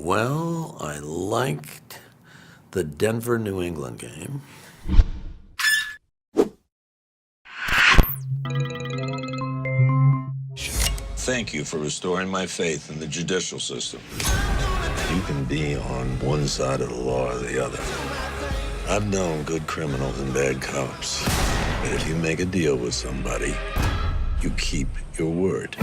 Well, I liked the Denver-New England game. Thank you for restoring my faith in the judicial system. You can be on one side of the law or the other. I've known good criminals and bad cops. But if you make a deal with somebody, you keep your word.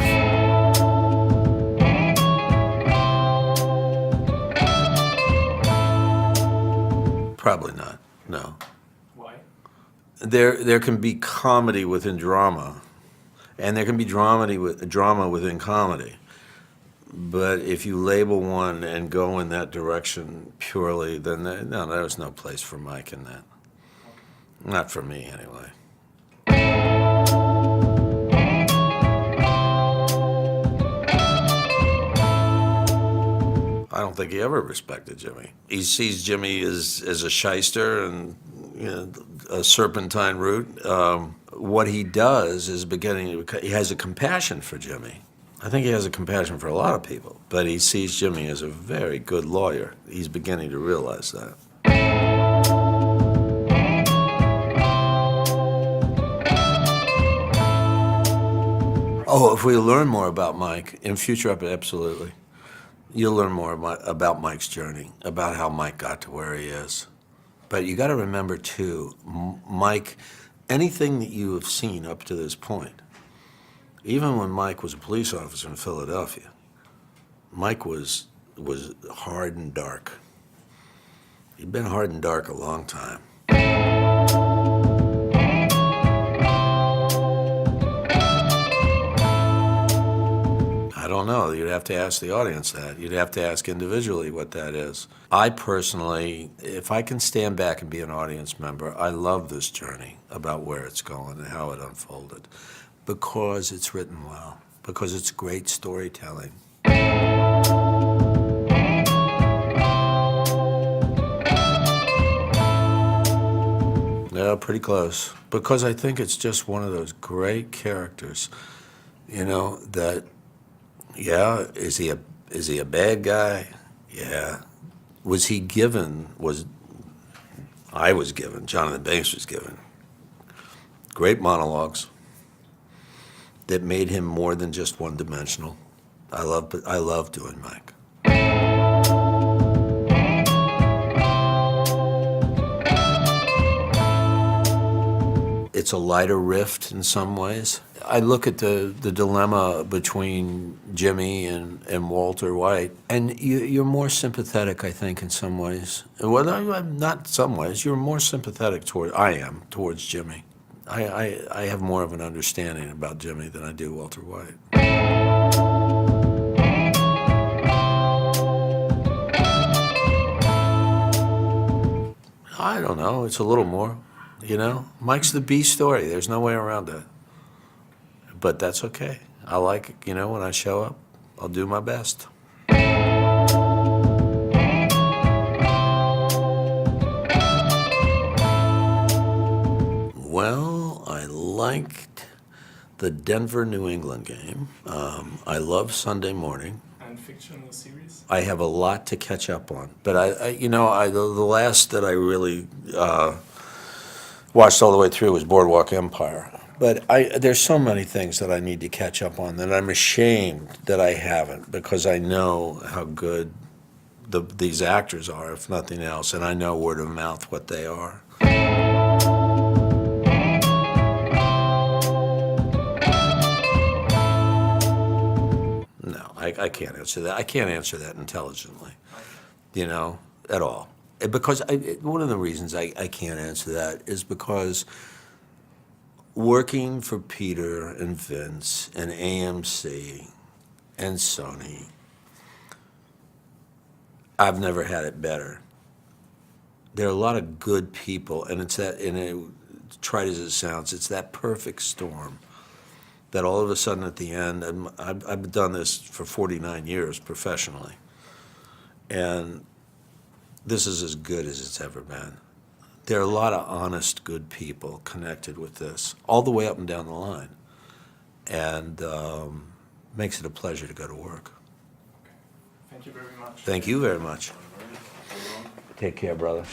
Probably not, no. Why? There can be comedy within drama, and there can be drama within comedy. But if you label one and go in that direction purely, then no, there's no place for Mike in that. Not for me, anyway. I don't think he ever respected Jimmy. He sees Jimmy as a shyster and a serpentine route. What he does is he has a compassion for Jimmy. I think he has a compassion for a lot of people, but he sees Jimmy as a very good lawyer. He's beginning to realize that. Oh, if we learn more about Mike in future, absolutely. You'll learn more about Mike's journey, about how Mike got to where he is. But you got to remember, too, Mike, anything that you have seen up to this point, even when Mike was a police officer in Philadelphia, Mike was hard and dark. He'd been hard and dark a long time. I don't know. You'd have to ask the audience that. You'd have to ask individually what that is. I personally, if I can stand back and be an audience member, I love this journey about where it's going and how it unfolded, because it's written well, because it's great storytelling. Yeah, pretty close. Because I think it's just one of those great characters, that, yeah, is he a bad guy? Yeah. I was given, Jonathan Bэнks was given great monologues that made him more than just one-dimensional. I love doing Mike. It's a lighter rift in some ways. I look at the dilemma between Jimmy and Walter White, and you're more sympathetic, I think, in some ways. Well, not some ways. You're more sympathetic towards Jimmy. I have more of an understanding about Jimmy than I do Walter White. I don't know. It's a little more. Mike's the B story. There's no way around it. But that's okay. I like it. When I show up, I'll do my best. Well, I liked the Denver-New England game. I love Sunday morning. And fictional series? I have a lot to catch up on. But the last that I really watched all the way through was Boardwalk Empire. But there's so many things that I need to catch up on that I'm ashamed that I haven't, because I know how good these actors are, if nothing else, and I know word of mouth what they are. No, I can't answer that. I can't answer that intelligently, at all. Because one of the reasons I can't answer that is because working for Peter and Vince and AMC and Sony, I've never had it better. There are a lot of good people, and trite as it sounds, it's that perfect storm that all of a sudden at the end, and I've done this for 49 years professionally, and this is as good as it's ever been. There are a lot of honest, good people connected with this, all the way up and down the line, and makes it a pleasure to go to work. Thank you. Thank you very much. Thank you very much. Take care, brother.